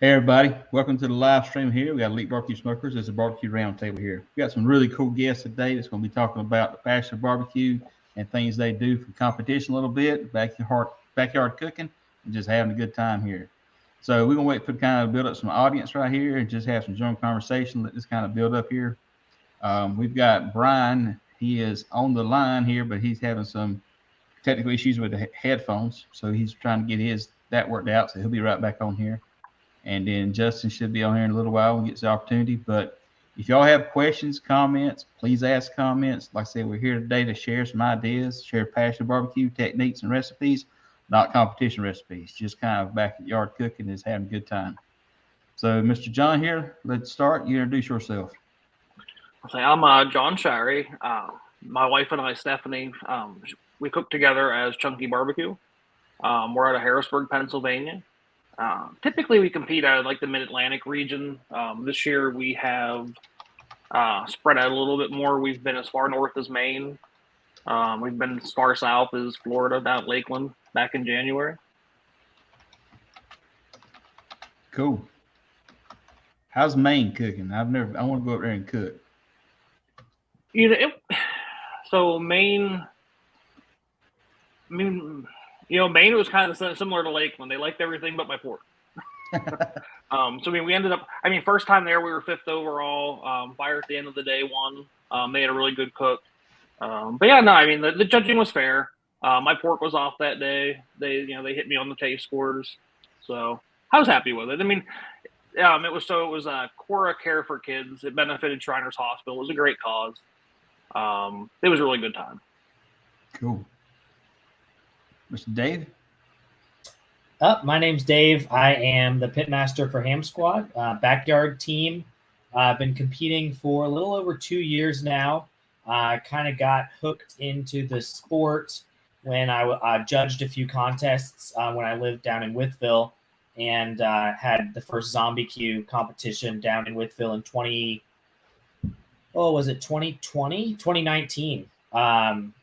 Hey everybody, welcome to the live stream here. We got Elite Barbecue Smokers. There's a barbecue round table here. We got some really cool guests today that's going to be talking about the passion of barbecue and things they do for competition a little bit, backyard cooking, and just having a good time here. So we're going to wait for kind of build up some audience right here and just have some general conversation. Let this kind of build up here. We've got Brian. He is on the line here, but he's having some technical issues with the headphones. So he's trying to get that worked out. So he'll be right back on here. And then Justin should be on here in a little while and gets the opportunity. But if y'all have questions, comments, please ask comments. Like I said, we're here today to share some ideas, share passion barbecue techniques and recipes, not competition recipes, just kind of backyard cooking is having a good time. So, Mr. John here, let's start. You introduce yourself. I'm John Shirey. My wife and I, Stephanie, we cook together as Chunky Barbecue. We're out of Harrisburg, Pennsylvania. Typically, we compete out of like the Mid-Atlantic region. This year, we have spread out a little bit more. We've been as far north as Maine. We've been as far south as Florida, down at Lakeland, back in January. Cool. How's Maine cooking? I want to go up there and cook. So Maine, Maine was kind of similar to Lakeland. They liked everything but my pork. We ended up, first time there, we were 5th overall. Dwyer at the end of the day won. They had a really good cook. The judging was fair. My pork was off that day. They hit me on the taste scores. So I was happy with it. It was Cora Care for Kids. It benefited Shriners Hospital. It was a great cause. It was a really good time. Cool. Mr. Dave? My name's Dave. I am the pitmaster for Ham Squad, backyard team. I've been competing for a little over 2 years now. I kind of got hooked into the sport when I judged a few contests when I lived down in Wytheville and had the first Zombie Q competition down in Wytheville in 2019.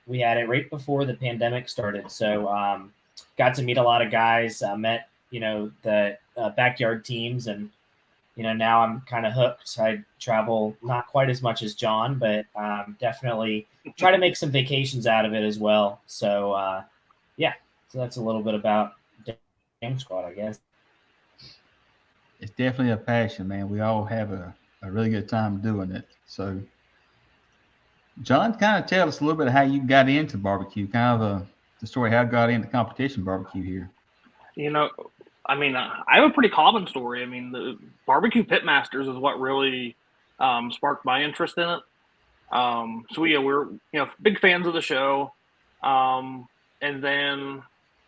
We had it right before the pandemic started. So got to meet a lot of guys, met, the backyard teams, and, now I'm kind of hooked. I travel not quite as much as John, but definitely try to make some vacations out of it as well. So, so that's a little bit about Ham Squad, I guess. It's definitely a passion, man. We all have a really good time doing it. So, John, kind of tell us a little bit of how you got into barbecue, kind of the story how I got into competition barbecue here. I have a pretty common story. The barbecue pitmasters is what really sparked my interest in it. We're big fans of the show. And then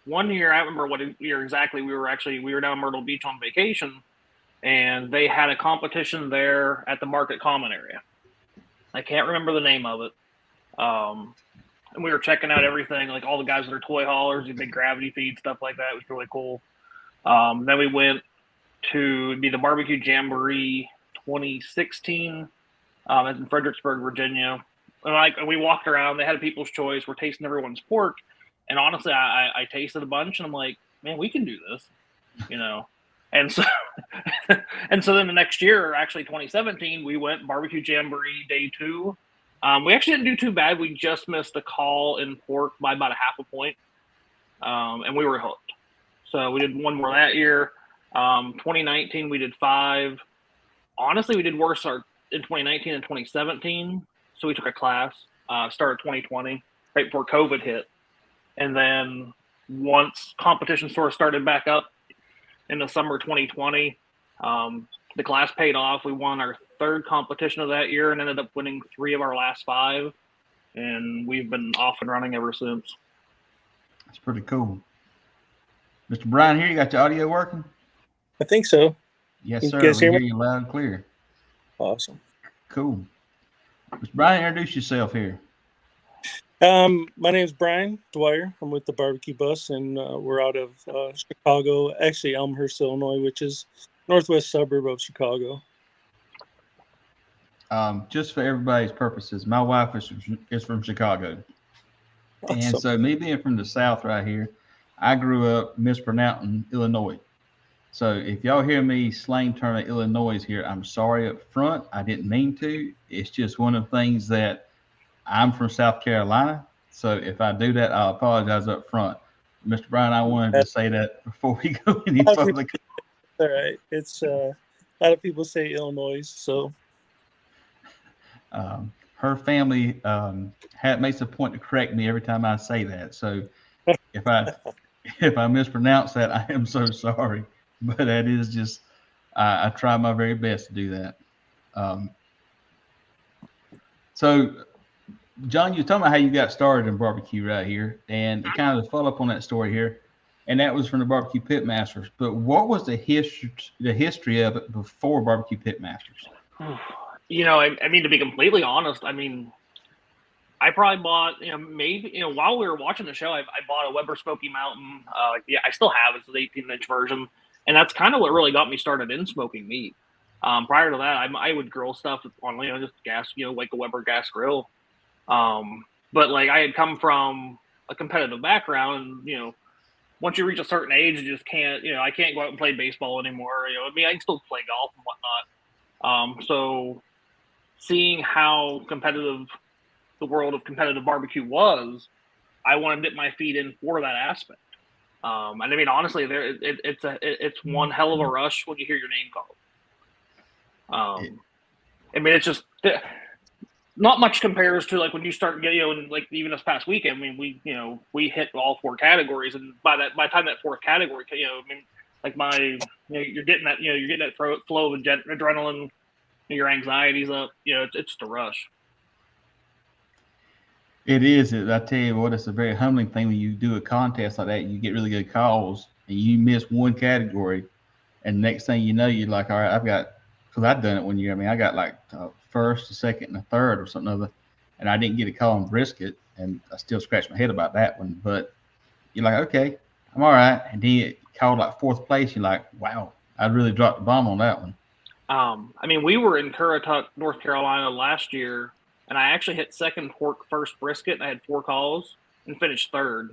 one year, I don't remember what year exactly, we were down Myrtle Beach on vacation, and they had a competition there at the Market Common area. I can't remember the name of it. And we were checking out everything, like all the guys with their toy haulers, the big gravity feed, stuff like that. It was really cool. Then we went to the Barbecue Jamboree 2016 in Fredericksburg, Virginia. And we walked around. They had a People's Choice. We're tasting everyone's pork. And honestly, I tasted a bunch, and I'm like, man, we can do this, And so, then the next year, actually 2017, we went Barbecue Jamboree Day 2. We actually didn't do too bad. We just missed the call in pork by about a half a point, and we were hooked. So we did one more that year. 2019, we did 5. Honestly, we did worse in 2019 and 2017. So we took a class, started 2020, right before COVID hit. And then once competition sort of started back up, in the summer 2020, the class paid off. We won our 3rd competition of that year and ended up winning 3 of our last 5. And we've been off and running ever since. That's pretty cool. Mr. Brian here, you got your audio working? I think so. Yes, sir. We hear you loud and clear. Awesome. Cool. Mr. Brian, introduce yourself here. My name is Brian Dwyer. I'm with the BBQ Bus, and we're out of Chicago, actually Elmhurst, Illinois, which is northwest suburb of Chicago. Just for everybody's purposes, my wife is from Chicago. Awesome. And so me being from the South right here, I grew up mispronouncing Illinois. So if y'all hear me slang term Illinois here, I'm sorry up front. I didn't mean to. It's just one of the things that I'm from South Carolina. So if I do that, I'll apologize up front. Mr. Brian, I wanted to say that before we go any further. All right. It's a lot of people say Illinois, so. Her family makes a point to correct me every time I say that. So if I mispronounce that, I am so sorry. But that is just I try my very best to do that. So, John, you're talking about how you got started in barbecue right here, and kind of follow up on that story here, and that was from the Barbecue Pitmasters. But what was the history of it before Barbecue Pitmasters? You know, I mean, to be completely honest, I mean, I probably bought, maybe, while we were watching the show, I bought a Weber Smoky Mountain. Yeah, I still have it. It's the 18-inch version. And that's kind of what really got me started in smoking meat. Prior to that, I would grill stuff on, just gas, like a Weber gas grill. But like I had come from a competitive background, and, once you reach a certain age, you just can't, I can't go out and play baseball anymore. I mean, I can still play golf and whatnot. So seeing how competitive the world of competitive barbecue was, I want to dip my feet in for that aspect. And I mean, honestly, it's one hell of a rush when you hear your name called. I mean, it's just not much compares to like when you start getting, like even this past weekend. I mean, we hit all 4 categories, and by the time that 4th category, I mean, like you're getting that flow of adrenaline, your anxiety's up. It's just a rush. It is. I tell you what, it's a very humbling thing when you do a contest like that. You get really good calls, and you miss one category, and next thing you know, you're like, all right, because I've done it one year. I mean, I got like first, a second, and a third or something other, and I didn't get a call on brisket, and I still scratch my head about that one. But you're like, okay, I'm all right. And then you called like 4th place. You're like, wow, I really dropped the bomb on that one. I mean, we were in Currituck, North Carolina last year, and I actually hit 2nd pork, 1st brisket, and I had 4 calls and finished 3rd.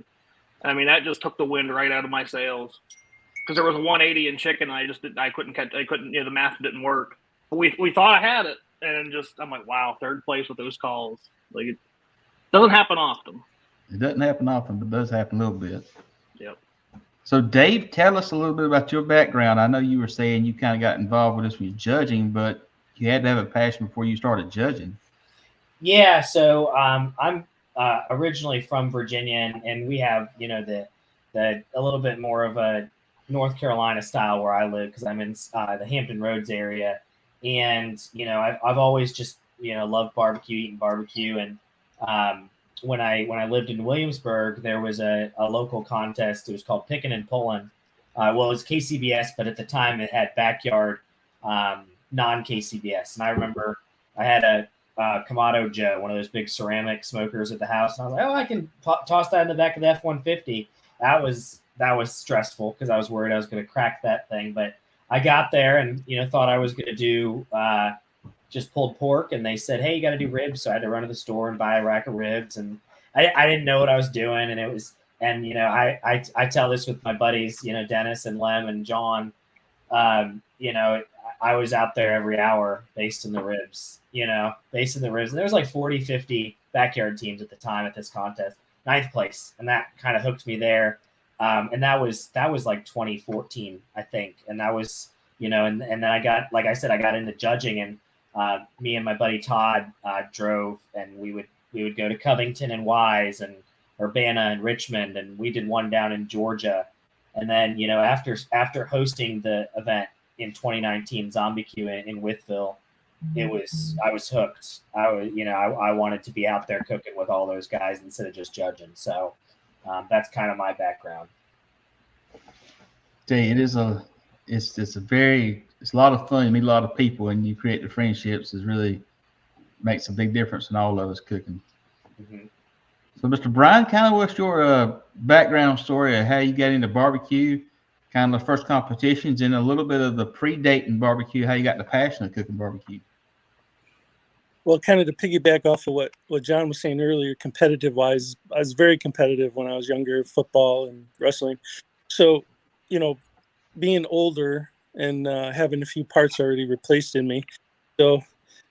And I mean, that just took the wind right out of my sails, because there was 180 in chicken, and I couldn't, the math didn't work. But we thought I had it, and I'm like, wow, 3rd place with those calls. Like, it doesn't happen often. It doesn't happen often, but it does happen a little bit. Yep. So, Dave, tell us a little bit about your background. I know you were saying you kind of got involved with this when you're judging, but you had to have a passion before you started judging. Yeah, so I'm originally from Virginia, and we have the a little bit more of a North Carolina style where I live, because I'm in the Hampton Roads area, and I've always just loved barbecue, eating barbecue, and when I lived in Williamsburg, there was a local contest. It was called Pickin' and Pullin'. Well, it was KCBS, but at the time it had backyard non-KCBS. And I remember I had a Kamado Joe, one of those big ceramic smokers at the house. And I was like, oh, I can toss that in the back of the F-150. That was stressful because I was worried I was going to crack that thing. But I got there and, thought I was going to do just pulled pork, and they said, hey, you got to do ribs. So I had to run to the store and buy a rack of ribs, and I didn't know what I was doing. And I tell this with my buddies, Dennis and Lem and John, I was out there every hour basting the ribs. And there was like 40, 50 backyard teams at the time at this contest, 9th place. And that kind of hooked me there. And that was like 2014, I think. And that was, and then I got, like I said, I got into judging, and me and my buddy Todd drove, and we would go to Covington and Wise and Urbana and Richmond, and we did one down in Georgia. And then, after hosting the event in 2019, ZombieQ in Wytheville, I was hooked. I wanted to be out there cooking with all those guys instead of just judging. So that's kind of my background. It's a lot of fun. You meet a lot of people, and you create the friendships. It really makes a big difference in all of us cooking. Mm-hmm. So, Mr. Brian, kind of what's your background story of how you got into barbecue, kind of the first competitions, and a little bit of the predating barbecue, how you got the passion of cooking barbecue? Well, kind of to piggyback off of what John was saying earlier, competitive-wise, I was very competitive when I was younger, football and wrestling. So, being older and having a few parts already replaced in me, so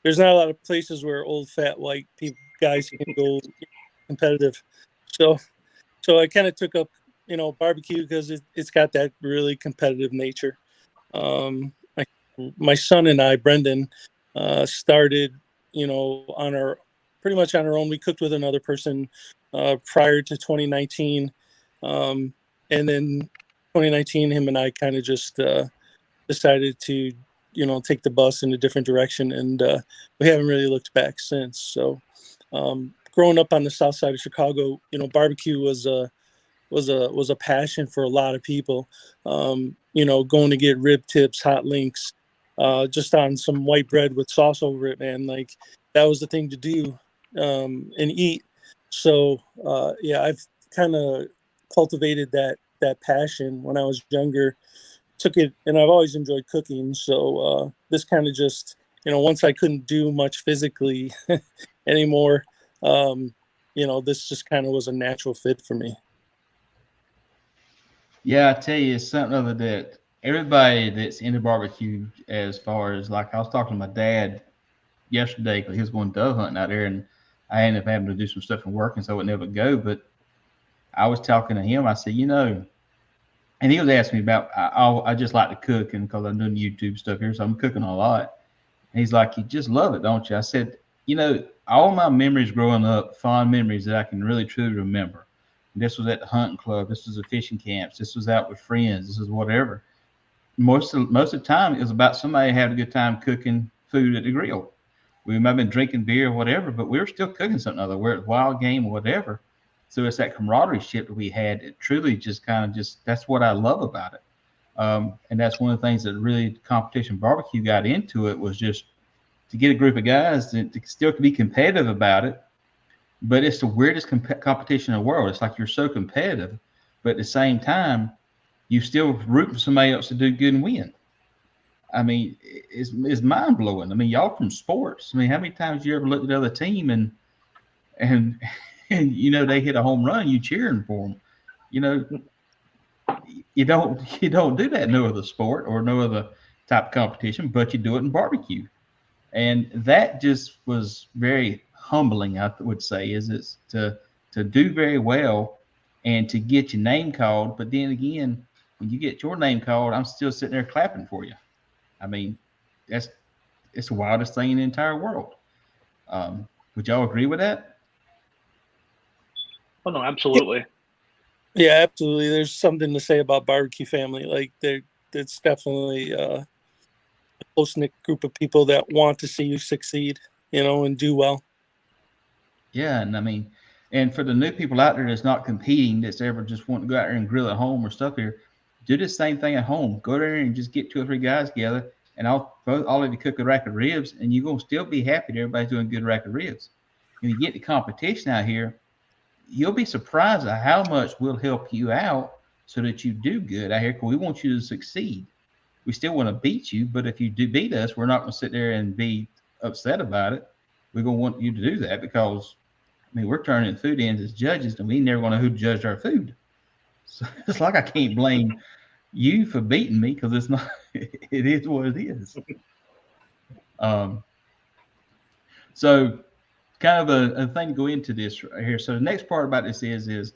there's not a lot of places where old fat white guys can go competitive. So I kind of took up, barbecue because it's got that really competitive nature. My son and I, Brendan, started, pretty much on our own. We cooked with another person prior to 2019. And then 2019, him and I kind of just decided to, take the bus in a different direction. And we haven't really looked back since. So growing up on the south side of Chicago, barbecue was a passion for a lot of people. Going to get rib tips, hot links, just on some white bread with sauce over it, man. Like that was the thing to do and eat. So I've kind of cultivated that passion when I was younger. Took it, and I've always enjoyed cooking. So this kind of just, once I couldn't do much physically anymore, this just kind of was a natural fit for me. Yeah, I tell you, it's something other that everybody that's into barbecue, as far as like I was talking to my dad yesterday because he was going dove hunting out there, and I ended up having to do some stuff and work, and so I would never go. But I was talking to him. I said, and he was asking me about. I just like to cook, and because I'm doing YouTube stuff here, so I'm cooking a lot. And he's like, "You just love it, don't you?" I said, all my memories growing up, fond memories that I can really truly remember. This was at the hunting club. This was the fishing camps. This was out with friends. This is whatever. Most of the time, it was about somebody having a good time cooking food at the grill. We might have been drinking beer or whatever, but we were still cooking something other, whether it's wild game or whatever. So it's that camaraderie ship that we had. It truly just that's what I love about it. And that's one of the things that really competition barbecue got into it, was just to get a group of guys to still be competitive about it. But it's the weirdest competition in the world. It's like you're so competitive, but at the same time, you still root for somebody else to do good and win. I mean, it's mind blowing. I mean, y'all from sports. I mean, how many times you ever looked at the other team and they hit a home run, you cheering for them? You don't do that in no other sport or no other type of competition, but you do it in barbecue, and that just was very humbling. I would say is to do very well and to get your name called, but then again, when you get your name called, I'm still sitting there clapping for you. I mean, it's the wildest thing in the entire world. Would y'all agree with that? Oh no, absolutely. Yeah, absolutely. There's something to say about barbecue family. Like it's definitely a close-knit group of people that want to see you succeed, and do well. Yeah, and I mean, and for the new people out there that's not competing, that's ever just wanting to go out there and grill at home or stuff here, do the same thing at home. Go there and just get 2 or 3 guys together, and all of you cook a rack of ribs, and you're gonna still be happy that everybody's doing a good rack of ribs. When you get the competition out here, you'll be surprised at how much we'll help you out so that you do good out here, because we want you to succeed. We still want to beat you, but if you do beat us, we're not going to sit there and be upset about it. We're going to want you to do that because, we're turning food in as judges, and we never going to know who judged our food. So it's like I can't blame you for beating me, because it's not. It is what it is. So kind of a thing to go into this right here. So the next part about this is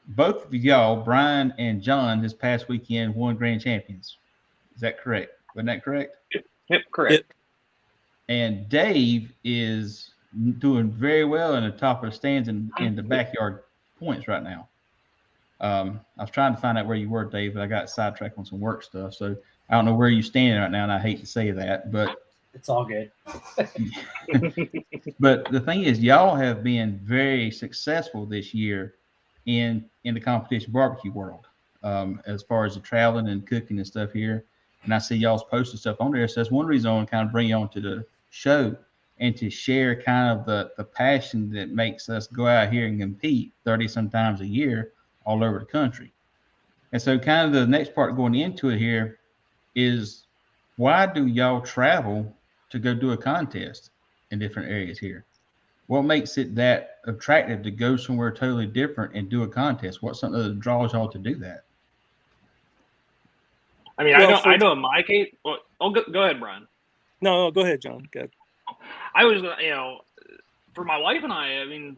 both of y'all, Brian and John, this past weekend won grand champions. Is that correct? Wasn't that correct? Yep, correct. Yep. And Dave is doing very well in the top of the stands in the backyard points right now. I was trying to find out where you were, Dave, but I got sidetracked on some work stuff. So I don't know where you're standing right now, and I hate to say that, but it's all good. But the thing is, y'all have been very successful this year in the competition barbecue world, as far as the traveling and cooking and stuff here. And I see y'all's posting stuff on there. So that's one reason I want to kind of bring you on to the show and to share kind of the passion that makes us go out here and compete 30 sometimes a year all over the country. And so kind of the next part going into it here is, why do y'all travel to go do a contest in different areas here? What makes it that attractive to go somewhere totally different and do a contest? What's something that draws y'all to do that? I mean, Well, I know in my case. Well, go ahead, Brian. No, go ahead, John. Go ahead. I was, for my wife and I mean,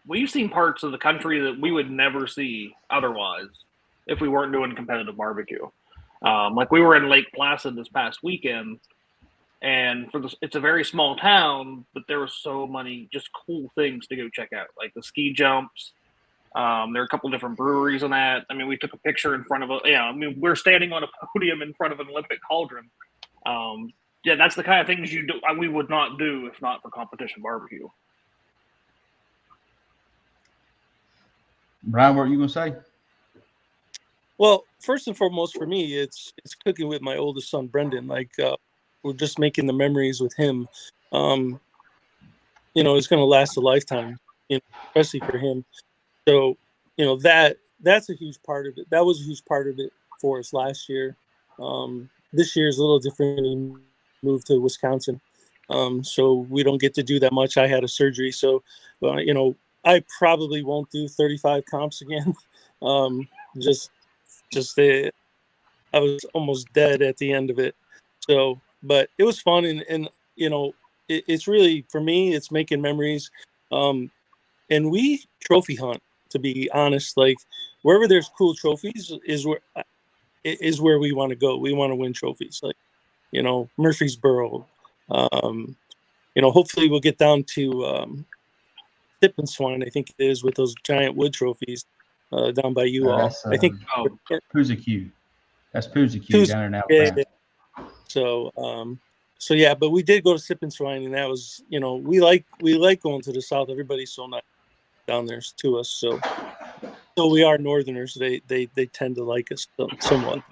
we've seen parts of the country that we would never see otherwise if we weren't doing competitive barbecue. Like we were in Lake Placid this past weekend, and it's a very small town, but there were so many just cool things to go check out, like the ski jumps. There are a couple different breweries on that. I mean, we took a picture in front of we're standing on a podium in front of an Olympic cauldron. Yeah, that's the kind of things we would not do if not for competition barbecue. Brian, what were you going to say? Well, first and foremost, for me, it's cooking with my oldest son, Brendan. Like, we're just making the memories with him. It's going to last a lifetime, especially for him. So, that's a huge part of it. That was a huge part of it for us last year. This year is a little different. He moved to Wisconsin, so we don't get to do that much. I had a surgery, so I probably won't do 35 comps again. I was almost dead at the end of it. So, but it was fun, and it's really, for me, it's making memories. And we trophy hunt, to be honest. Like, wherever there's cool trophies is where we want to go. We want to win trophies, like, Murfreesboro. Hopefully we'll get down to Sip and Swine, I think it is, with those giant wood trophies down by you all. I think BBQ. That's BBQ down in Alabama. Yeah. So yeah, but we did go to Sip and Swine, and that was, we like going to the South. Everybody's so nice down there to us. So we are Northerners. They tend to like us somewhat.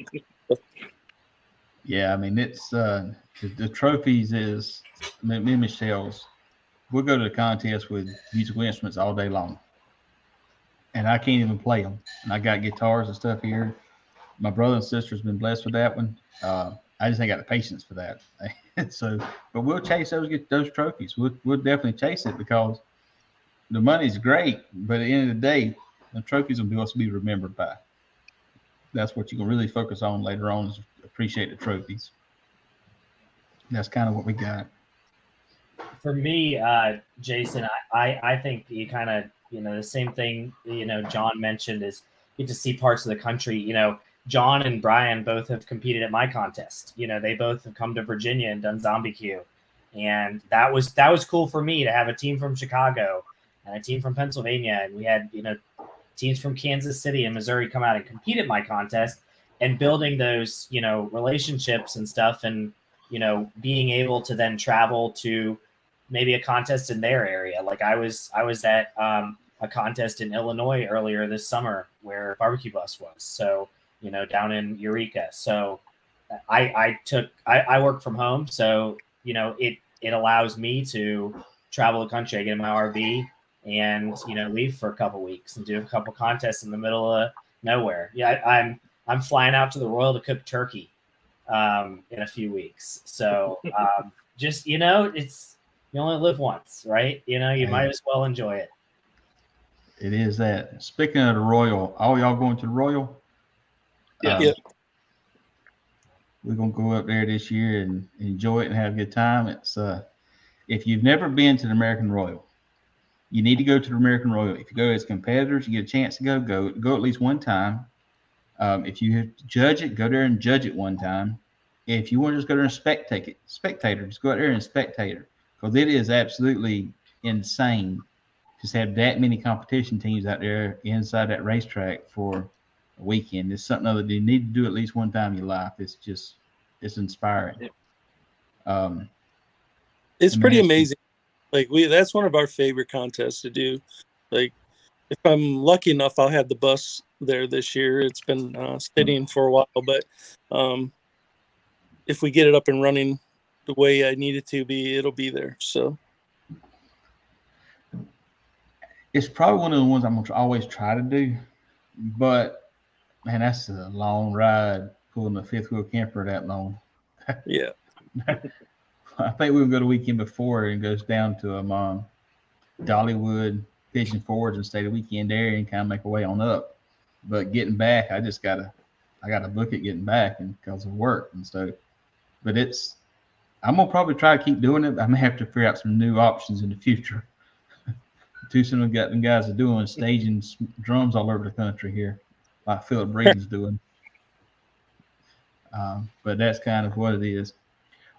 Yeah, I mean, it's the trophies is me and Michelle's. We'll go to the contest with musical instruments all day long, and I can't even play them. And I got guitars and stuff here. My brother and sister's been blessed with that one. I just ain't got the patience for that. So, but we'll chase those trophies. We'll definitely chase it because the money's great, but at the end of the day, the trophies will be what's to be remembered by. That's what you can really focus on later on, is appreciate the trophies. That's kind of what we got. For me, Jason, I think you kind of, the same thing, John mentioned, is you get to see parts of the country. John and Brian both have competed at my contest. They both have come to Virginia and done Zombie Q. And that was cool for me to have a team from Chicago and a team from Pennsylvania. And we had, teams from Kansas City and Missouri come out and compete at my contest, and building those, relationships and stuff, and, being able to then travel to maybe a contest in their area. Like I was at a contest in Illinois earlier this summer where BBQ Bus was. So, down in Eureka. So I work from home. So, it allows me to travel the country. I get in my RV and, leave for a couple weeks and do a couple contests in the middle of nowhere. Yeah. I'm flying out to the Royal to cook turkey in a few weeks. So just, it's, you only live once, right? You might as well enjoy it. It is that. Speaking of the Royal, all y'all going to the Royal? Yeah. We're going to go up there this year and enjoy it and have a good time. It's if you've never been to the American Royal, you need to go to the American Royal. If you go as competitors, you get a chance to go at least one time. If you have to judge it, go there and judge it one time. If you want to just go there and spectator, just go out there and spectator, because it is absolutely insane just have that many competition teams out there inside that racetrack for a weekend. It's something that you need to do at least one time in your life. It's inspiring. It's pretty amazing. Like that's one of our favorite contests to do. Like if I'm lucky enough, I'll have the bus there this year. It's been sitting for a while, but if we get it up and running the way I need it to be, it'll be there. So it's probably one of the ones I'm going to always try to do, but man, that's a long ride pulling a fifth wheel camper that long. Yeah. I think we'll go the weekend before and goes down to Dollywood, Pigeon Forge, and stay the weekend there and kind of make our way on up. But getting back, I just got to I got to book it getting back and because of work and stuff. But I'm gonna probably try to keep doing it. I may have to figure out some new options in the future. Too soon we've got them guys are doing staging drums all over the country here, like Philip Breeden's doing. But that's kind of what it is.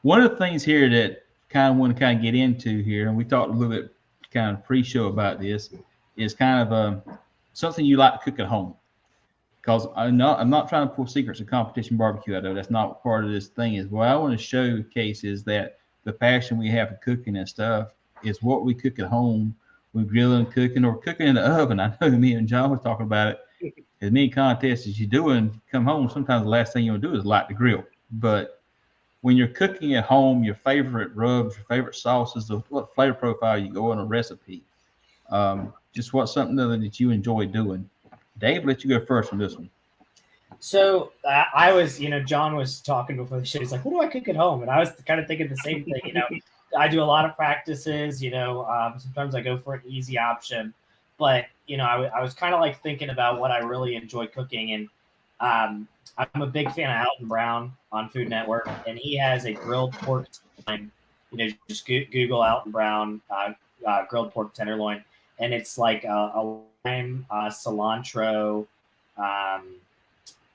One of the things here that kind of want to kind of get into here, and we talked a little bit kind of pre-show about this, is kind of something you like to cook at home. Because I'm not trying to pull secrets of competition barbecue out of it. That's not part of this thing. Is what I want to showcase is that the passion we have for cooking and stuff is what we cook at home. We grilling, cooking, or cooking in the oven. I know me and John was talking about it. As many contests as you do and come home, sometimes the last thing you want to do is light the grill. But when you're cooking at home, your favorite rubs, your favorite sauces, what flavor profile you go in a recipe, just what's something other that you enjoy doing. Dave, let you go first on this one. So I was, John was talking before the show. He's like, "What do I cook at home?" And I was kind of thinking the same thing. I do a lot of practices. Sometimes I go for an easy option, but I was kind of like thinking about what I really enjoy cooking, and I'm a big fan of Alton Brown on Food Network, and he has a grilled pork tenderloin. Just Google Alton Brown grilled pork tenderloin, and it's like a lime, cilantro,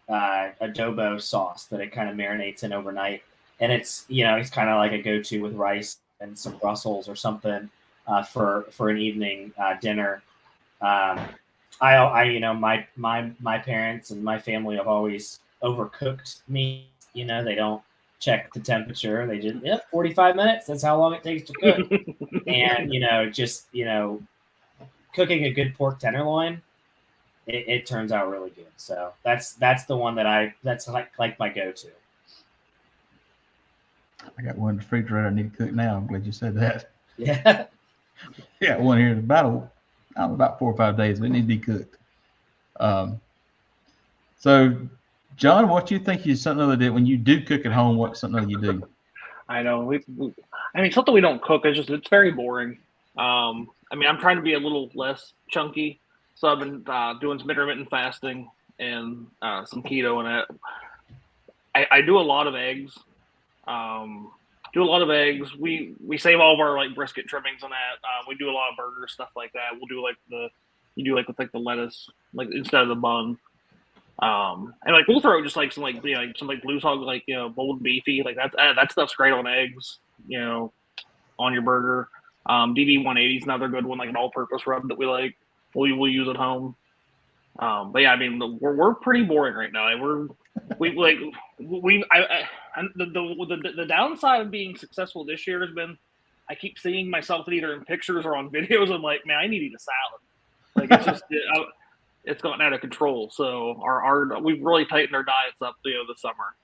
adobo sauce that it kind of marinates in overnight, and it's kind of like a go-to with rice and some Brussels or something for an evening dinner. My parents and my family have always overcooked meat. They don't check the temperature. They just 45 minutes. That's how long it takes to cook. And cooking a good pork tenderloin, it turns out really good. So that's the one that's like my go-to. I got one in the refrigerator I need to cook now. I'm glad you said that. Yeah. Yeah, one here in about 4 or 5 days. It needs to be cooked. So, John, what do you think is something other that when you do cook at home, what's something other you do? I know. Something we don't cook is it's very boring. I'm trying to be a little less chunky, so I've been doing some intermittent fasting and some keto in it. I do a lot of eggs. We save all of our like brisket trimmings on that. We do a lot of burgers, stuff like that. We'll do with the lettuce, like instead of the bun. And like we'll throw just like some like some like Blues Hog, like bold beefy, like that stuff's great on eggs, on your burger. DB 180 is another good one, like an all-purpose rub that we'll use at home. But yeah, we're pretty boring right now. The downside of being successful this year has been I keep seeing myself either in pictures or on videos. I'm like, man, I need to eat a salad. Like it's just it's gotten out of control. So we've really tightened our diets up this summer.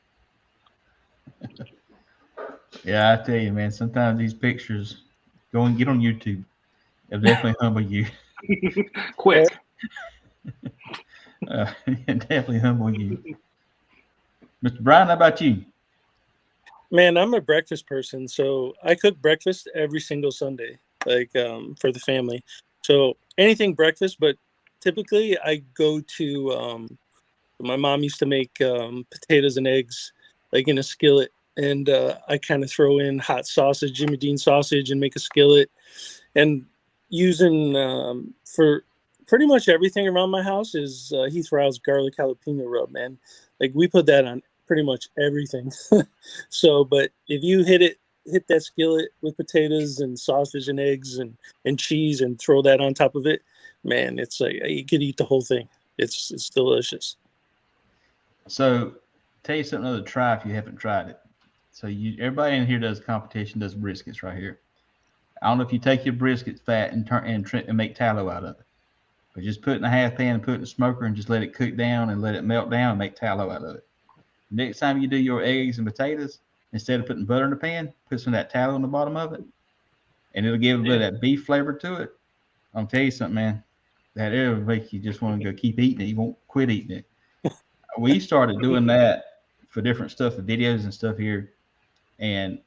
Yeah, I tell you, man, sometimes these pictures, go and get on YouTube. It'll definitely humble you. Quick. Definitely humble you. Mr. Brian, how about you? Man, I'm a breakfast person, so I cook breakfast every single Sunday, like for the family. So anything breakfast, but typically I go to my mom used to make potatoes and eggs like in a skillet, and I kind of throw in hot sausage, Jimmy Dean sausage, and make a skillet. And using for pretty much everything around my house is Heath Rowell's garlic jalapeno rub, man. Like we put that on pretty much everything. So, but if you hit that skillet with potatoes and sausage and eggs and cheese and throw that on top of it, man, it's like you could eat the whole thing. It's delicious. So, tell you something other to try if you haven't tried it. So everybody in here does competition, does briskets right here. I don't know if you take your brisket fat and make tallow out of it, but just put it in a half pan and put it in the smoker and just let it cook down and let it melt down and make tallow out of it. Next time you do your eggs and potatoes, instead of putting butter in the pan, put some of that tallow on the bottom of it, and it'll give a bit of that beef flavor to it. I'll tell you something, man. That it'll make you just want to go keep eating it. You won't quit eating it. We started doing that for different stuff, the videos and stuff here, and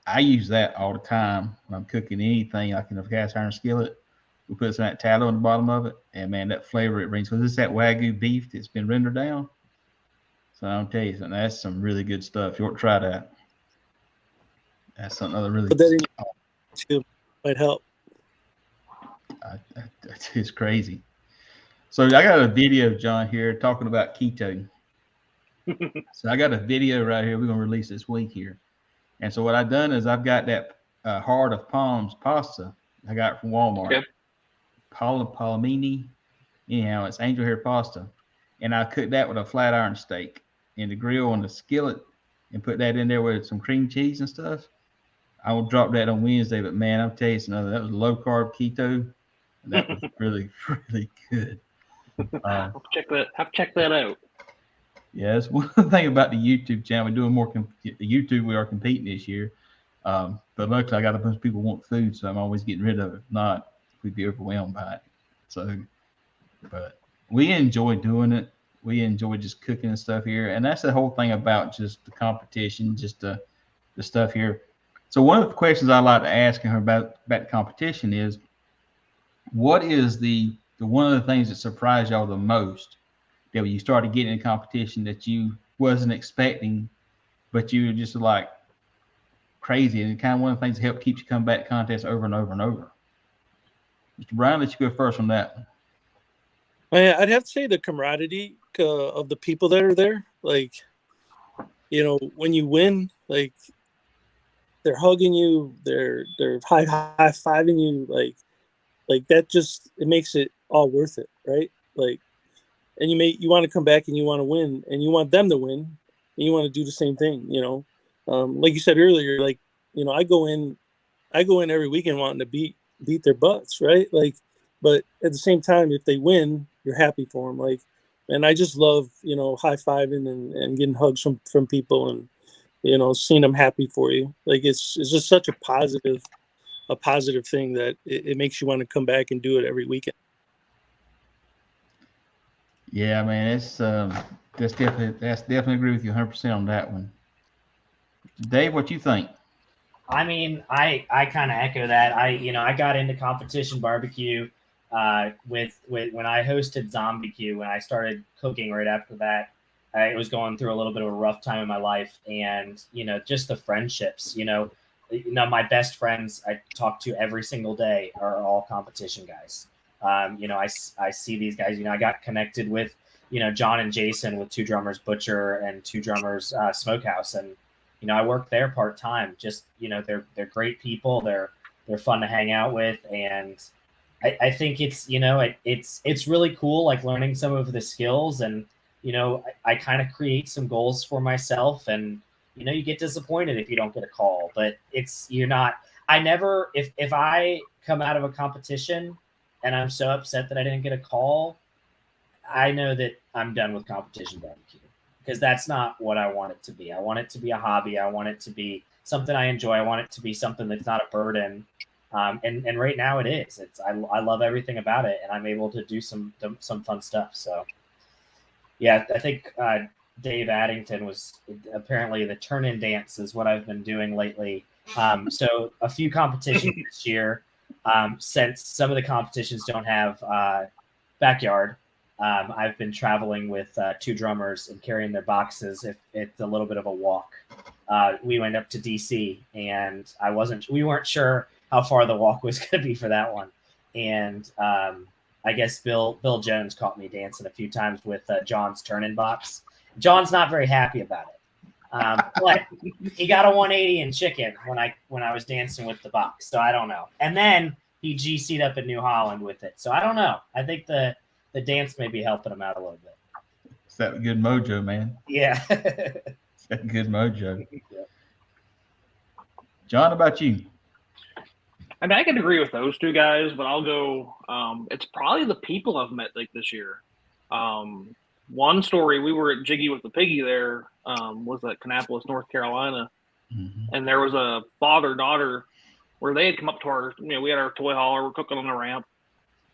I use that all the time when I'm cooking anything, like in a cast iron skillet. We put some of that tallow on the bottom of it, and man, that flavor it brings, because it's that Wagyu beef that's been rendered down. So I'll tell you something. That's some really good stuff. You want to try that? That's something other really. Put that in too. Might help. It's crazy. So I got a video, John, here talking about keto. So I got a video right here. We're gonna release this week here. And so what I've done is I've got that Heart of Palms pasta I got from Walmart. Okay. Palomini. Anyhow, it's angel hair pasta. And I cooked that with a flat iron steak in the grill on the skillet and put that in there with some cream cheese and stuff. I will drop that on Wednesday, but man, I'll tell you something. That was low carb keto. And that was really, really good. Have to check that out. Yeah, that's one thing about the YouTube channel. We're doing more the YouTube. We are competing this year, but luckily I got a bunch of people who want food, so I'm always getting rid of it. If not, we'd be overwhelmed by it. So, but we enjoy doing it. We enjoy just cooking and stuff here, and that's the whole thing about just the competition, just the stuff here. So one of the questions I like to ask her about the competition is, what is the one of the things that surprised y'all the most that when you started getting in competition that you wasn't expecting, but you were just like crazy, and kind of one of the things that helped keep you coming back to contests over and over and over? Mr. Brian, let you go first on that one. I'd have to say the camaraderie of the people that are there. Like, you know, when you win, like they're hugging you, they're high-fiving you, like that just, it makes it all worth it, right? Like, and you want to come back and you want to win and you want them to win and you want to do the same thing, you know. Like you said earlier, like, you know, I go in every weekend wanting to beat their butts, right? Like, but at the same time, if they win, you're happy for them. Like, and I just love, you know, high-fiving and getting hugs from people and, you know, seeing them happy for you. Like, it's just such a positive thing that it makes you want to come back and do it every weekend. Yeah, man, it's that's definitely agree with you 100% on that one. Dave, what you think? I mean, I kind of echo that. I got into competition barbecue with when I hosted ZombieQ. When I started cooking right after that, I was going through a little bit of a rough time in my life, and just the friendships. My best friends I talk to every single day are all competition guys. I see these guys. I got connected with John and Jason with Two Drummers Butcher and Two Drummers Smokehouse, and I work there part time. Just they're great people. They're fun to hang out with, and I think it's it's really cool, like learning some of the skills, and I kind of create some goals for myself, and you get disappointed if you don't get a call, but if I come out of a competition and I'm so upset that I didn't get a call, I know that I'm done with competition barbecue, because that's not what I want it to be. I want it to be a hobby. I want it to be something I enjoy. I want it to be something that's not a burden. And right now it is. I love everything about it, and I'm able to do some fun stuff. So yeah, I think Dave Addington was apparently the turn-in dance is what I've been doing lately. So a few competitions this year. Since some of the competitions don't have backyard, I've been traveling with two drummers and carrying their boxes. If it's a little bit of a walk, we went up to DC, and we weren't sure how far the walk was going to be for that one. And I guess Bill Jones caught me dancing a few times with John's turn-in box. John's not very happy about it. But he got a 180 in chicken when I was dancing with the box. So I don't know. And then he GC'd up in New Holland with it. So I don't know. I think the dance may be helping him out a little bit. It's that good mojo, man. Yeah. It's that good mojo. Yeah. John, how about you? I mean, I can agree with those two guys, but I'll go. It's probably the people I've met like this year. One story, we were at Jiggy with the Piggy there, was at Kannapolis, North Carolina. Mm-hmm. And there was a father-daughter where they had come up to our, we had our toy hauler, we're cooking on the ramp.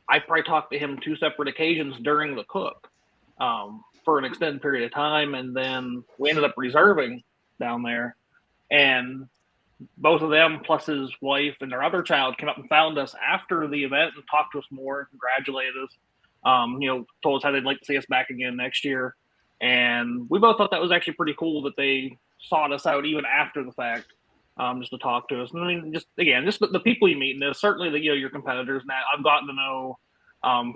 I probably talked to him 2 separate occasions during the cook for an extended period of time. And then we ended up reserving down there. And both of them, plus his wife and their other child, came up and found us after the event and talked to us more, congratulated us. Told us how they'd like to see us back again next year. And we both thought that was actually pretty cool that they sought us out even after the fact, just to talk to us. And I mean, just again, just the people you meet, and there's certainly the your competitors. Now I've gotten to know,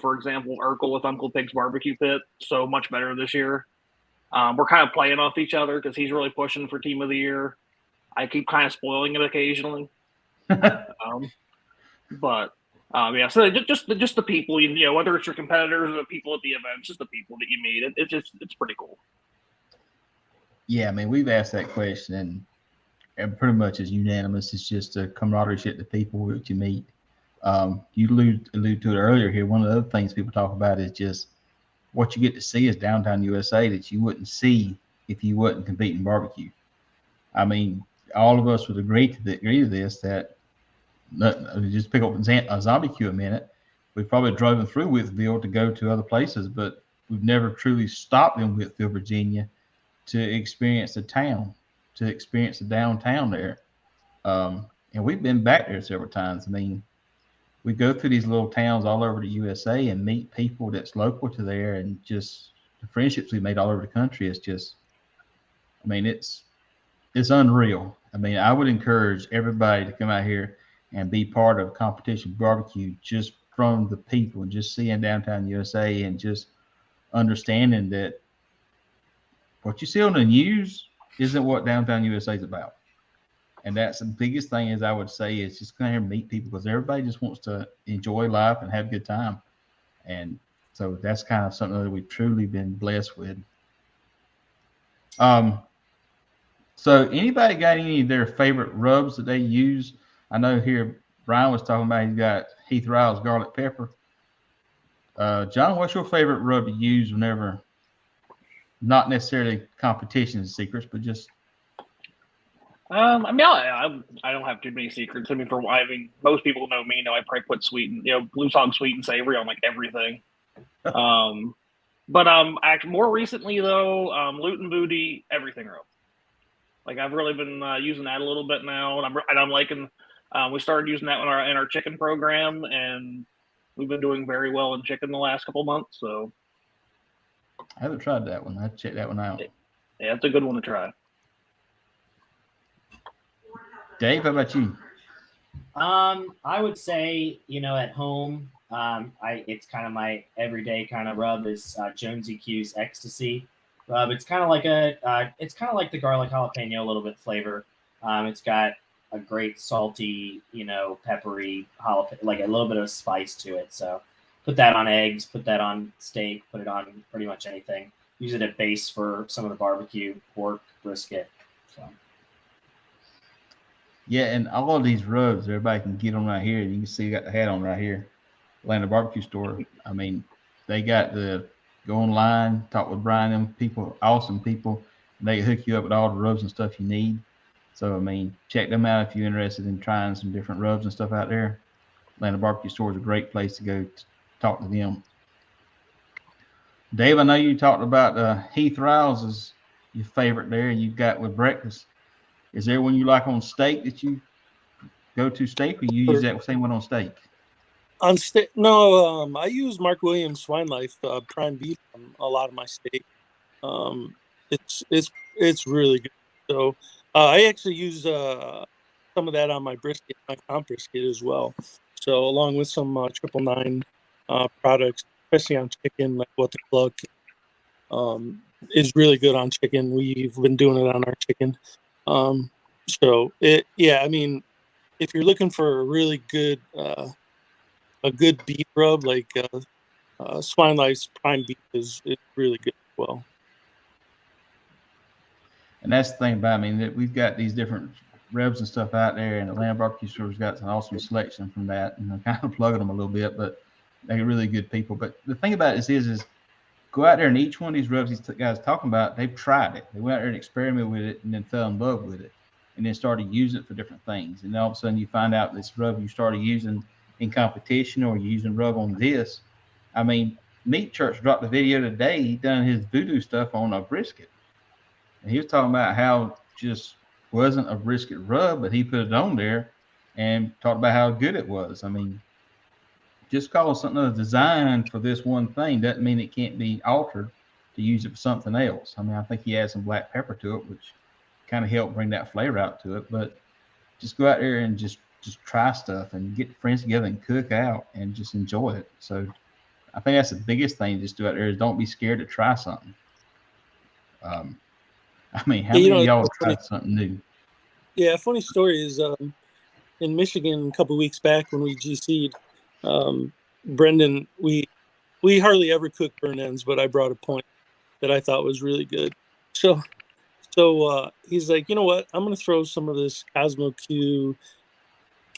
for example, Urkel with Uncle Pig's Barbecue Pit so much better this year. We're kind of playing off each other because he's really pushing for Team of the Year. I keep kind of spoiling it occasionally. But yeah, so just the people, whether it's your competitors or the people at the events, just the people that you meet. It's pretty cool. Yeah, I mean, we've asked that question, and pretty much is unanimous. It's just a camaraderie shit, the people that you meet. You allude to it earlier here. One of the other things people talk about is just what you get to see is downtown USA that you wouldn't see if you wasn't competing barbecue. I mean, all of us would agree to this, that just pick up Zombie Q a minute. We've probably driven through Whitfield to go to other places, but we've never truly stopped in Whitfield, Virginia to experience the town, to experience the downtown there. And we've been back there several times. I mean, we go through these little towns all over the USA and meet people that's local to there, and just the friendships we made all over the country is just, I mean, it's unreal. I mean, I would encourage everybody to come out here and be part of competition barbecue just from the people and just seeing downtown USA and just understanding that what you see on the news isn't what downtown USA is about. And that's the biggest thing, is I would say, is just come here and meet people, because everybody just wants to enjoy life and have a good time. And so that's kind of something that we've truly been blessed with. So anybody got any of their favorite rubs that they use? I know here Brian was talking about he's got Heath Riles garlic pepper. John, what's your favorite rub to use whenever, not necessarily competition secrets, but just... I mean, I don't have too many secrets. I mean, most people know me. Know I probably put blue hog sweet and savory on like everything. But actually, more recently though, Loot and Booty everything rub. Like I've really been using that a little bit now, and I'm liking. We started using that in our chicken program, and we've been doing very well in chicken the last couple months. So I haven't tried that one. I'd check that one out. Yeah, it's a good one to try. Dave, how about you? I would say, at home, it's kind of my everyday kind of rub is Jonesy Q's Ecstasy rub. It's kind of like the garlic jalapeno, a little bit flavor. It's got a great salty, peppery jalapeno, like a little bit of spice to it. So put that on eggs, put that on steak, put it on pretty much anything. Use it at base for some of the barbecue, pork, brisket. So. Yeah, and all of these rubs, everybody can get them right here. You can see you got the hat on right here. Atlanta Barbecue Store. I mean, they got the go online, talk with Brian, them people, awesome people. They hook you up with all the rubs and stuff you need. So, I mean, check them out if you're interested in trying some different rubs and stuff out there. Atlanta Barbecue Store is a great place to go to talk to them. Dave, I know you talked about Heath Riles is your favorite there, and you've got with breakfast. Is there one you like on steak that you go to steak, or you use that same one on steak? On steak, no. I use Mark Williams Swine Life prime beef on a lot of my steak. It's really good. So I actually use some of that on my brisket, my comp brisket as well. So along with some 999 products, especially on chicken, like what the plug is really good on chicken. We've been doing it on our chicken. I mean, if you're looking for a really good, a good beef rub, like Swine Life's prime beef is really good as well. And that's the thing about, I mean, that we've got these different rubs and stuff out there, and Atlanta Barbecue Store's got an awesome selection from that, and I'm kind of plugging them a little bit, but they're really good people. But the thing about this is go out there, and each one of these rubs these guys talking about, they've tried it. They went out there and experimented with it and then fell in love with it and then started using it for different things. And all of a sudden you find out this rub you started using in competition, or you're using rub on this. I mean, Meat Church dropped a video today. He done his voodoo stuff on a brisket. And he was talking about how just wasn't a brisket rub, but he put it on there and talked about how good it was. I mean, just because something is designed for this one thing doesn't mean it can't be altered to use it for something else. I mean, I think he adds some black pepper to it, which kind of helped bring that flavor out to it. But just go out there and just try stuff and get friends together and cook out and just enjoy it. So I think that's the biggest thing. Just do out there is don't be scared to try something. I mean, how many of y'all tried something new? Yeah, funny story is in Michigan a couple of weeks back when we GC'd, Brendan, we hardly ever cook burn ends, but I brought a point that I thought was really good. So he's like, you know what? I'm going to throw some of this Cosmo Q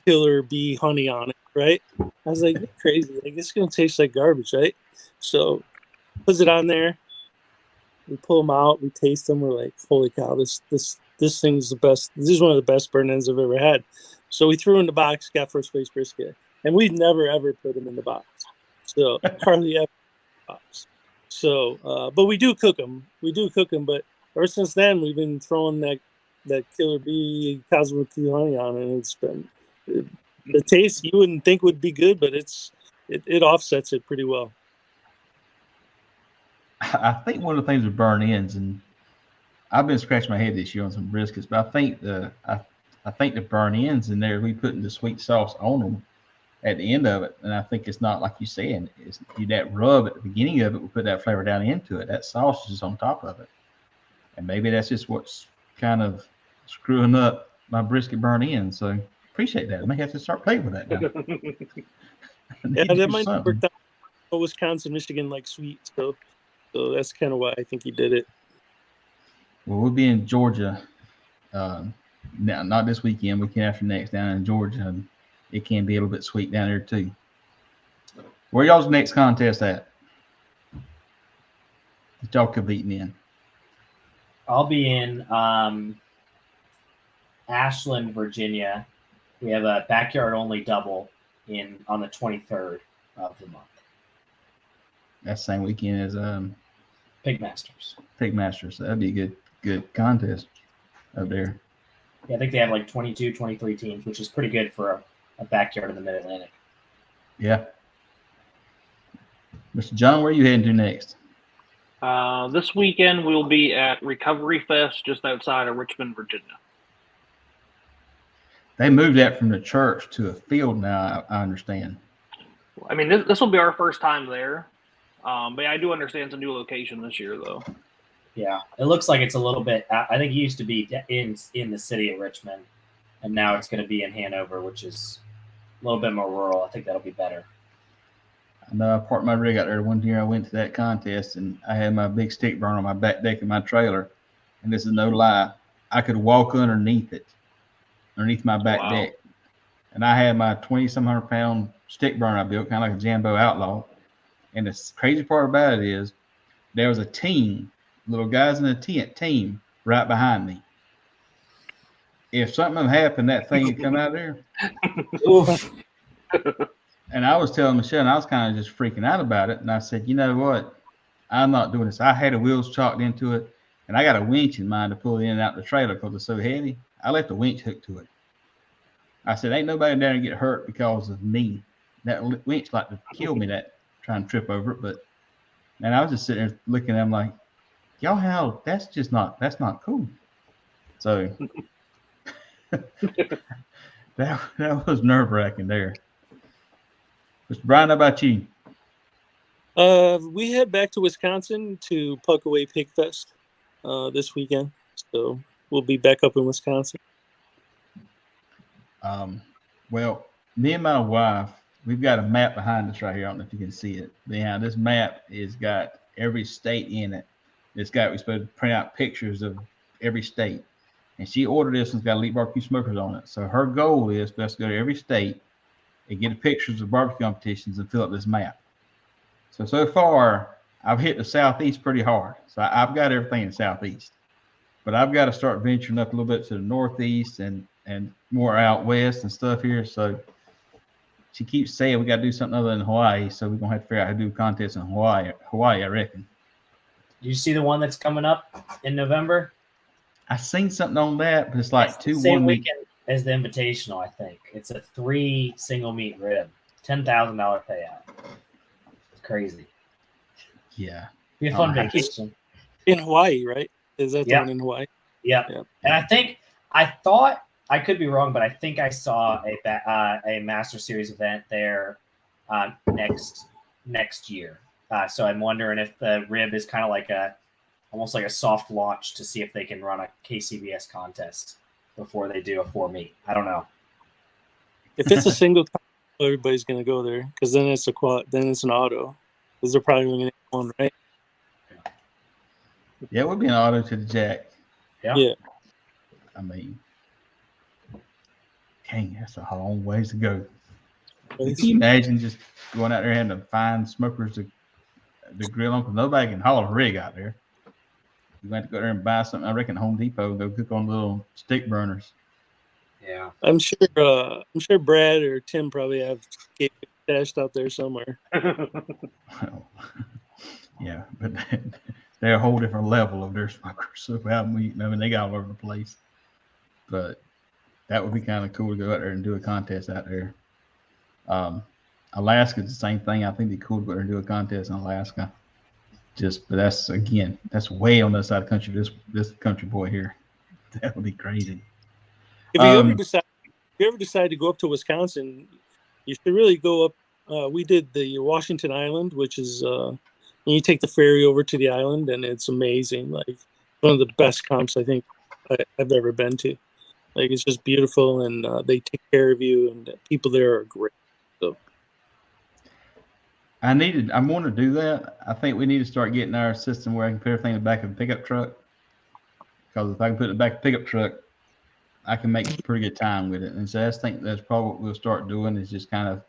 Killer Bee honey on it, right? I was like, you're crazy. Like, it's going to taste like garbage, right? So puts it on there. We pull them out. We taste them. We're like, holy cow, this thing's the best. This is one of the best burn ends I've ever had. So we threw in the box, got first place brisket. And we've never, ever put them in the box. So hardly ever in the box. So, but we do cook them. But ever since then, we've been throwing that Killer Bee Cosmo Q honey on it. And it's been the taste you wouldn't think would be good, but it offsets it pretty well. I think one of the things with burn ends, and I've been scratching my head this year on some briskets, but I think the burn ends in there, we putting the sweet sauce on them at the end of it, and I think it's not like you said, it's that rub at the beginning of it will put that flavor down into it. That sauce is on top of it, and maybe that's just what's kind of screwing up my brisket burn ends. So appreciate that. I may have to start playing with that now. Yeah, that might work out. Wisconsin, Michigan like sweet, so that's kind of why I think he did it. Well, we'll be in Georgia. Now, not this weekend after next down in Georgia. And it can be a little bit sweet down there too. Where y'all's next contest at? That y'all competing in? I'll be in Ashland, Virginia. We have a backyard only double on the 23rd of the month. That's the same weekend as Pigmasters. Pigmasters. That'd be a good contest up there. Yeah, I think they have like 22, 23 teams, which is pretty good for a backyard in the Mid-Atlantic. Yeah. Mr. John, where are you heading to next? This weekend we'll be at Recovery Fest just outside of Richmond, Virginia. They moved that from the church to a field now, I understand. I mean, this will be our first time there. But I do understand it's a new location this year, though. Yeah, it looks like it's a little bit. I think it used to be in the city of Richmond, and now it's going to be in Hanover, which is a little bit more rural. I think that'll be better. I know I parked my rig out there one year. I went to that contest, and I had my big stick burn on my back deck of my trailer. And this is no lie. I could walk underneath my back deck. And I had my 2,700 pound stick burn I built, kind of like a Jambo Outlaw. And the crazy part about it is there was a team, little guys in a tent team right behind me. If something happened, that thing would come out there. Oof. And I was telling Michelle, and I was kind of just freaking out about it. And I said, you know what? I'm not doing this. I had the wheels chalked into it, and I got a winch in mind to pull it in and out the trailer because it's so heavy. I left the winch hooked to it. I said, ain't nobody down there get hurt because of me. That winch like to kill me, trying to trip over it. But, man, I was just sitting there looking at them like, y'all, that's not cool. So that was nerve-wracking there. Mr. Brian, how about you? We head back to Wisconsin to Puckaway Pig Fest this weekend. So we'll be back up in Wisconsin. Well, me and my wife, we've got a map behind us right here. I don't know if you can see it. Anyhow, this map has got every state in it. We're supposed to print out pictures of every state. And she ordered this and it's got Elite BBQ Smokers on it. So her goal is for us to go to every state and get the pictures of barbecue competitions and fill up this map. So far, I've hit the Southeast pretty hard. So I've got everything in the Southeast. But I've got to start venturing up a little bit to the Northeast and more out west and stuff here. So she keeps saying we got to do something other than Hawaii. So we're going to have to figure out how to do a contest in Hawaii, I reckon. Do you see the one that's coming up in November? I seen something on that, but it's like it's two the same 1 week. weekend as the Invitational, I think. It's a 3 single meat rib, $10,000 payout. It's crazy. Yeah. Be a fun Oh, vacation. In Hawaii, right? Is that the Yep. one in Hawaii? Yep. Yep. And I thought I could be wrong, but I think I saw a Master Series event there next year. So I'm wondering if the Rib is kind of like almost like a soft launch to see if they can run a KCBS contest before they do a 4-meet. I don't know. If it's a single, everybody's going to go there because then it's a quad. Then it's an auto because they're probably going to get one, right? Yeah, it would be an auto to the jack. Yeah. I mean, dang, that's a long ways to go. Can you imagine just going out there and having to find smokers to grill on? Because nobody can haul a rig out there. You might have to go there and buy something. I reckon Home Depot go cook on little stick burners. Yeah. I'm sure Brad or Tim probably have stashed out there somewhere. Well, yeah, but they're a whole different level of their smokers. So I mean, they got all over the place. But that would be kind of cool to go out there and do a contest out there. Alaska's the same thing. I think it'd be cool to go there and do a contest in Alaska. But that's way on the other side of the country. This country boy here, that would be crazy. If you ever decide to go up to Wisconsin, you should really go up. We did the Washington Island, which is you take the ferry over to the island, and it's amazing. Like one of the best comps I think I've ever been to. Like it's just beautiful, and they take care of you, and people there are great. So I want to do that. I think we need to start getting our system where I can put everything in the back of a pickup truck. Because if I can put it in the back of a pickup truck, I can make pretty good time with it. And so I think that's probably what we'll start doing is just kind of,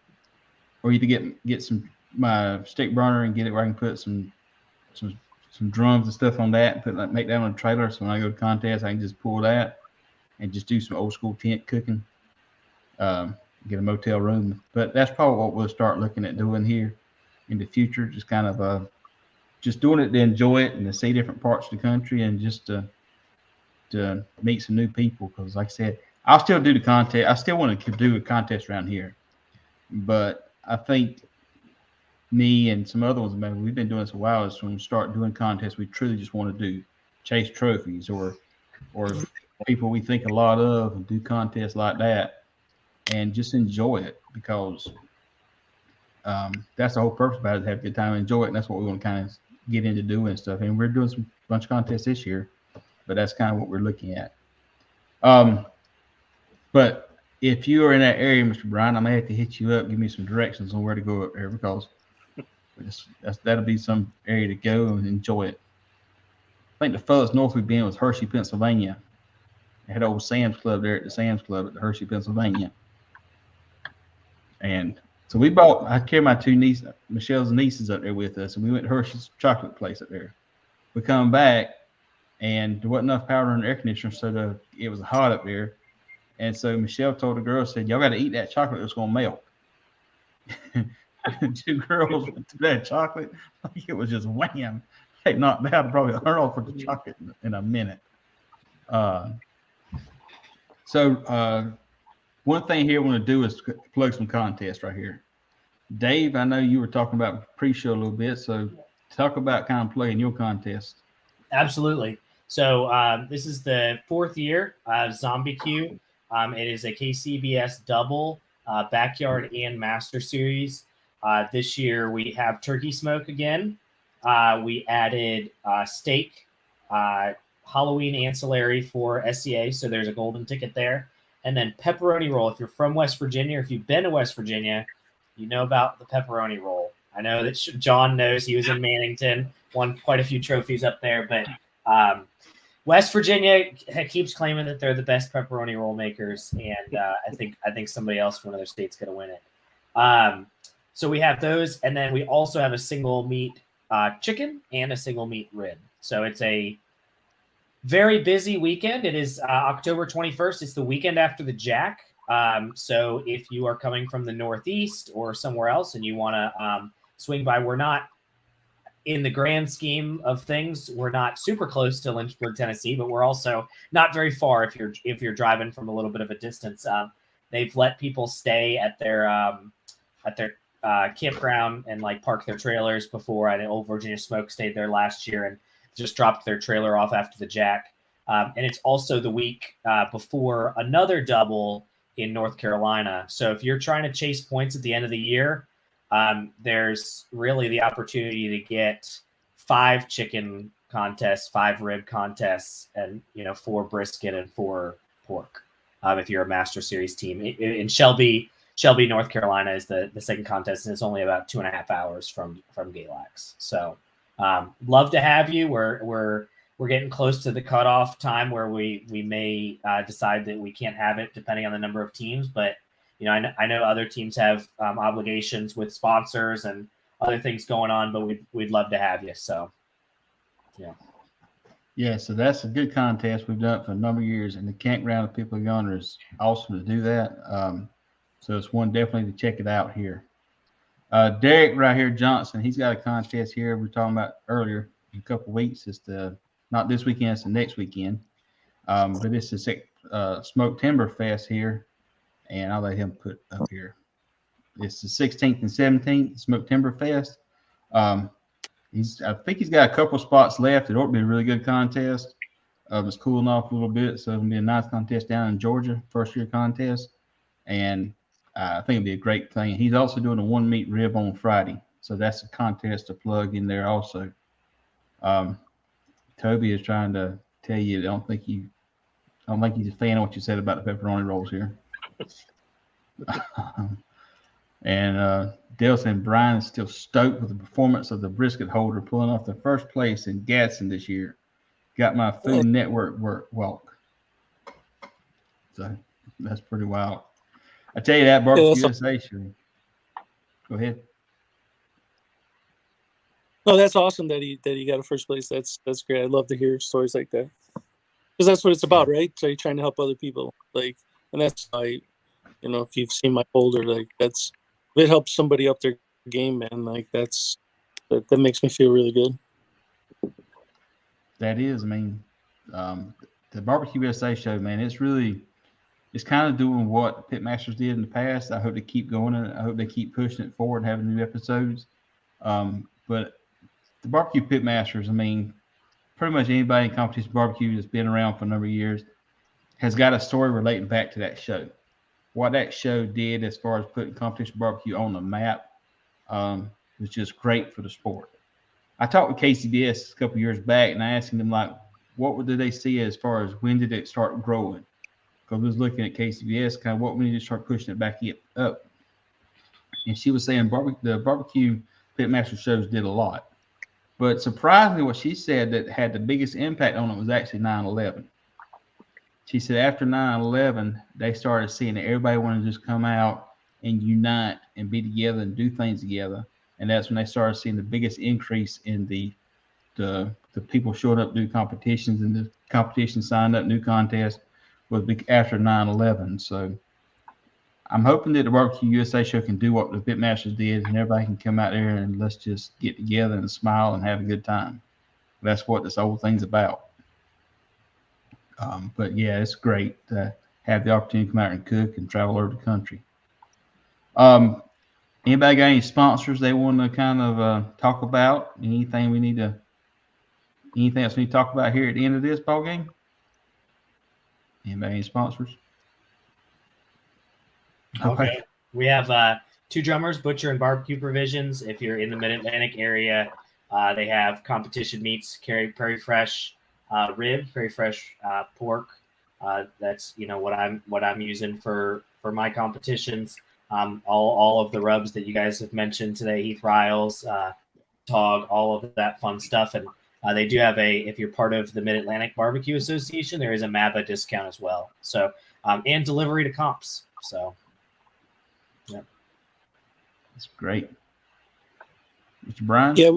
or either get my stick burner and get it where I can put some drums and stuff on that and make that on a trailer. So when I go to contest, I can just pull that and just do some old school tent cooking, get a motel room. But that's probably what we'll start looking at doing here in the future. Just kind of just doing it to enjoy it and to see different parts of the country and just to meet some new people. Because like I said, I'll still do the contest. I still want to do a contest around here. But I think me and some other ones, man, we've been doing this a while, is when we start doing contests, we truly just want to chase trophies or people we think a lot of and do contests like that and just enjoy it because that's the whole purpose about it, to have a good time and enjoy it. And that's what we want to kind of get into doing and stuff. And we're doing some bunch of contests this year, but that's kind of what we're looking at. But if you are in that area, Mr. Brian, I may have to hit you up, give me some directions on where to go up there because that'll be some area to go and enjoy it. I think the furthest north we've been was Hershey, Pennsylvania. They had old Sam's Club there at the Sam's Club at the Hershey, Pennsylvania. And so I carried my two nieces, Michelle's nieces up there with us, and we went to Hershey's chocolate place up there. We come back, and there wasn't enough power in the air conditioner, so it was hot up there. And so Michelle told the girls, said, y'all got to eat that chocolate, it's going to melt. Two girls went to that chocolate, like it was just wham. They knocked out probably $100 for the chocolate in a minute. So one thing here I want to do is plug some contests right here. Dave, I know you were talking about pre-show a little bit, so talk about kind of playing your contest. Absolutely. So this is the 4th year of ZombieQ. It is a KCBS double backyard and master series. This year we have turkey smoke again. We added steak, Halloween ancillary for SCA, so there's a golden ticket there. And then pepperoni roll. If you're from West Virginia, or if you've been to West Virginia, you know about the pepperoni roll. I know that John knows. He was in Mannington, won quite a few trophies up there. But West Virginia keeps claiming that they're the best pepperoni roll makers, and I think somebody else from another state's going to win it. So we have those, and then we also have a single meat chicken and a single meat rib. So it's a very busy weekend. It is October 21st. It's the weekend after the Jack. So if you are coming from the Northeast or somewhere else and you want to swing by, we're not, in the grand scheme of things, we're not super close to Lynchburg, Tennessee, but we're also not very far if you're driving from a little bit of a distance. They've let people stay at their campground and like park their trailers before. I know Old Virginia Smoke stayed there last year and just dropped their trailer off after the Jack. And it's also the week before another double in North Carolina. So if you're trying to chase points at the end of the year, there's really the opportunity to get 5 chicken contests, 5 rib contests, and 4 brisket and 4 pork. If you're a Master Series team in Shelby, North Carolina is the second contest, and it's only about 2.5 hours from Galax. So love to have you. We're getting close to the cutoff time where we may decide that we can't have it depending on the number of teams. But I know other teams have obligations with sponsors and other things going on, but we'd love to have you. So yeah. So that's a good contest. We've done it for a number of years, and the campground of people yonder is awesome to do that. So it's one definitely to check it out here. Derek right here, Johnson, he's got a contest here we're talking about earlier in a couple of weeks. It's not this weekend, it's the next weekend. But it's the Smoke Timber Fest here, and I'll let him put up here. It's the 16th and 17th, Smoke Timber Fest. I think he's got a couple spots left. It ought to be a really good contest. It's cooling off a little bit, so it'll be a nice contest down in Georgia, first year contest. And I think it'll be a great thing. He's also doing a 1 meat rib on Friday, so that's a contest to plug in there also. Toby is trying to tell you, I don't think he's a fan of what you said about the pepperoni rolls here. And Dale said Brian is still stoked with the performance of the brisket holder pulling off the first place in Gadsden this year. Got my Food Network walk. So that's pretty wild. I tell you that BBQ USA Show. Go ahead. No, that's awesome that he got a first place. That's great. I love to hear stories like that, because that's what it's about, right? So you're trying to help other people, and that's why, if you've seen my folder, if it helps somebody up their game, man, that makes me feel really good. That is, the BBQ USA Show, man, it's kind of doing what Pitmasters did in the past. I hope they keep going, and I hope they keep pushing it forward and having new episodes. But the BBQ Pitmasters, pretty much anybody in competition barbecue that's been around for a number of years has got a story relating back to that show. What that show did as far as putting competition barbecue on the map was just great for the sport. I talked with KCBS a couple years back, and I asked them, what did they see as far as when did it start growing? Because I was looking at KCBS, kind of what we need to start pushing it back up. And she was saying the barbecue Pitmaster shows did a lot. But surprisingly, what she said that had the biggest impact on it was actually 9/11. She said after 9/11, they started seeing that everybody wanted to just come out and unite and be together and do things together. And that's when they started seeing the biggest increase in the people showing up to do competitions, and the competition signed up new contests was after 9/11. So I'm hoping that the BBQ USA Show can do what the Pitmasters did, and everybody can come out there and let's just get together and smile and have a good time. That's what this whole thing's about. But yeah, it's great to have the opportunity to come out and cook and travel over the country. Anybody got any sponsors they want to kind of talk about? Anything else we need to talk about here at the end of this ball game? Anybody, any sponsors? Okay. We have 2 drummers, Butcher and Barbecue Provisions. If you're in the Mid-Atlantic area, they have competition meats, Prairie Fresh rib, Prairie Fresh pork. That's what I'm using for my competitions. All of the rubs that you guys have mentioned today, Heath Riles, Tog, all of that fun stuff. And they do have if you're part of the Mid-Atlantic Barbecue Association, there is a MABA discount as well. So, and delivery to comps. So, yeah. That's great. Mr. Brian? Yeah,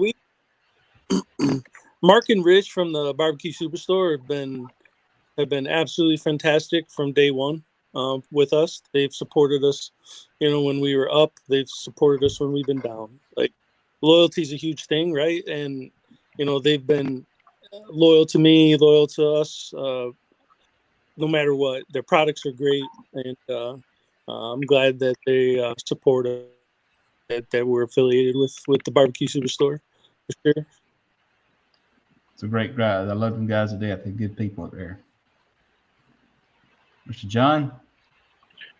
Mark and Rich from the Barbecue Superstore have been absolutely fantastic from day one with us. They've supported us, when we were up. They've supported us when we've been down. Loyalty is a huge thing, right? And they've been loyal to me, loyal to us, no matter what. Their products are great, and I'm glad that they support us. that we're affiliated with the Barbecue Superstore for sure. It's a great guy. I love them guys to death. They're good people up there. Mr. John?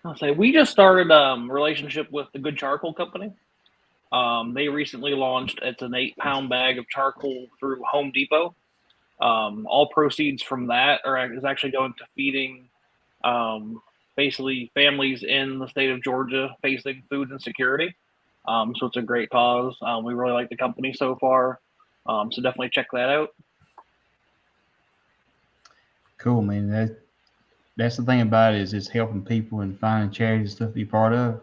I'll say we just started a relationship with the Good Charcoal Company. They recently launched, it's an 8-pound bag of charcoal through Home Depot. All proceeds from that is actually going to feeding basically families in the state of Georgia facing food insecurity. So it's a great cause. We really like the company so far. So definitely check that out. Cool, man. That's the thing about it, is it's helping people and finding charities and stuff to be part of.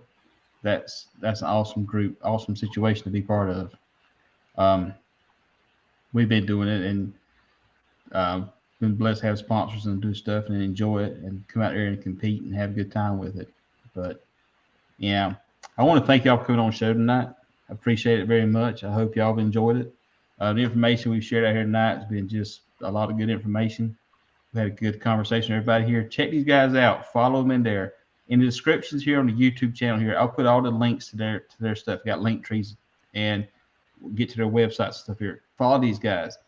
That's an awesome group, awesome situation to be part of. We've been doing it and been blessed to have sponsors and do stuff and enjoy it and come out there and compete and have a good time with it. But yeah, I want to thank y'all for coming on the show tonight. I appreciate it very much. I hope y'all have enjoyed it. The information we've shared out here tonight has been just a lot of good information. We had a good conversation with everybody here. Check these guys out. Follow them in there. In the descriptions here on the YouTube channel here, I'll put all the links to their stuff. We got link trees, and we'll get to their websites and stuff here. Follow these guys.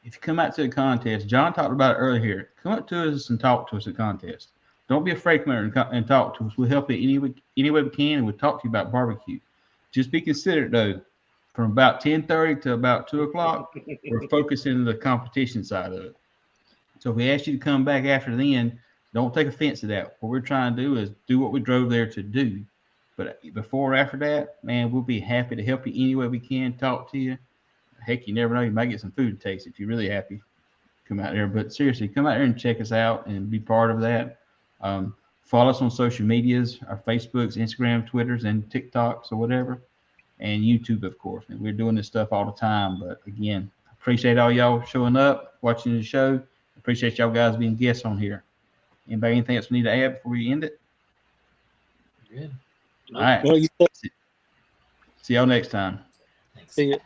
If you come out to the contest, John talked about it earlier here. Come up to us and talk to us at the contest. Don't be afraid to come out and talk to us. We'll help you any way we can, and we'll talk to you about barbecue. Just be considerate, though. From about 10:30 to about 2 o'clock, we're focusing on the competition side of it. So if we ask you to come back after then, don't take offense to that. What we're trying to do is do what we drove there to do. But before or after that, man, we'll be happy to help you any way we can, talk to you. Heck, you never know. You might get some food to taste if you're really happy. Come out there. But seriously, come out there and check us out and be part of that. Follow us on social medias, our Facebooks, Instagram, Twitters, and TikToks or whatever. And YouTube, of course. And we're doing this stuff all the time. But again, appreciate all y'all showing up, watching the show. Appreciate y'all guys being guests on here. Anybody, anything else we need to add before we end it? Good. All right. Well, See y'all next time. Thanks. see it.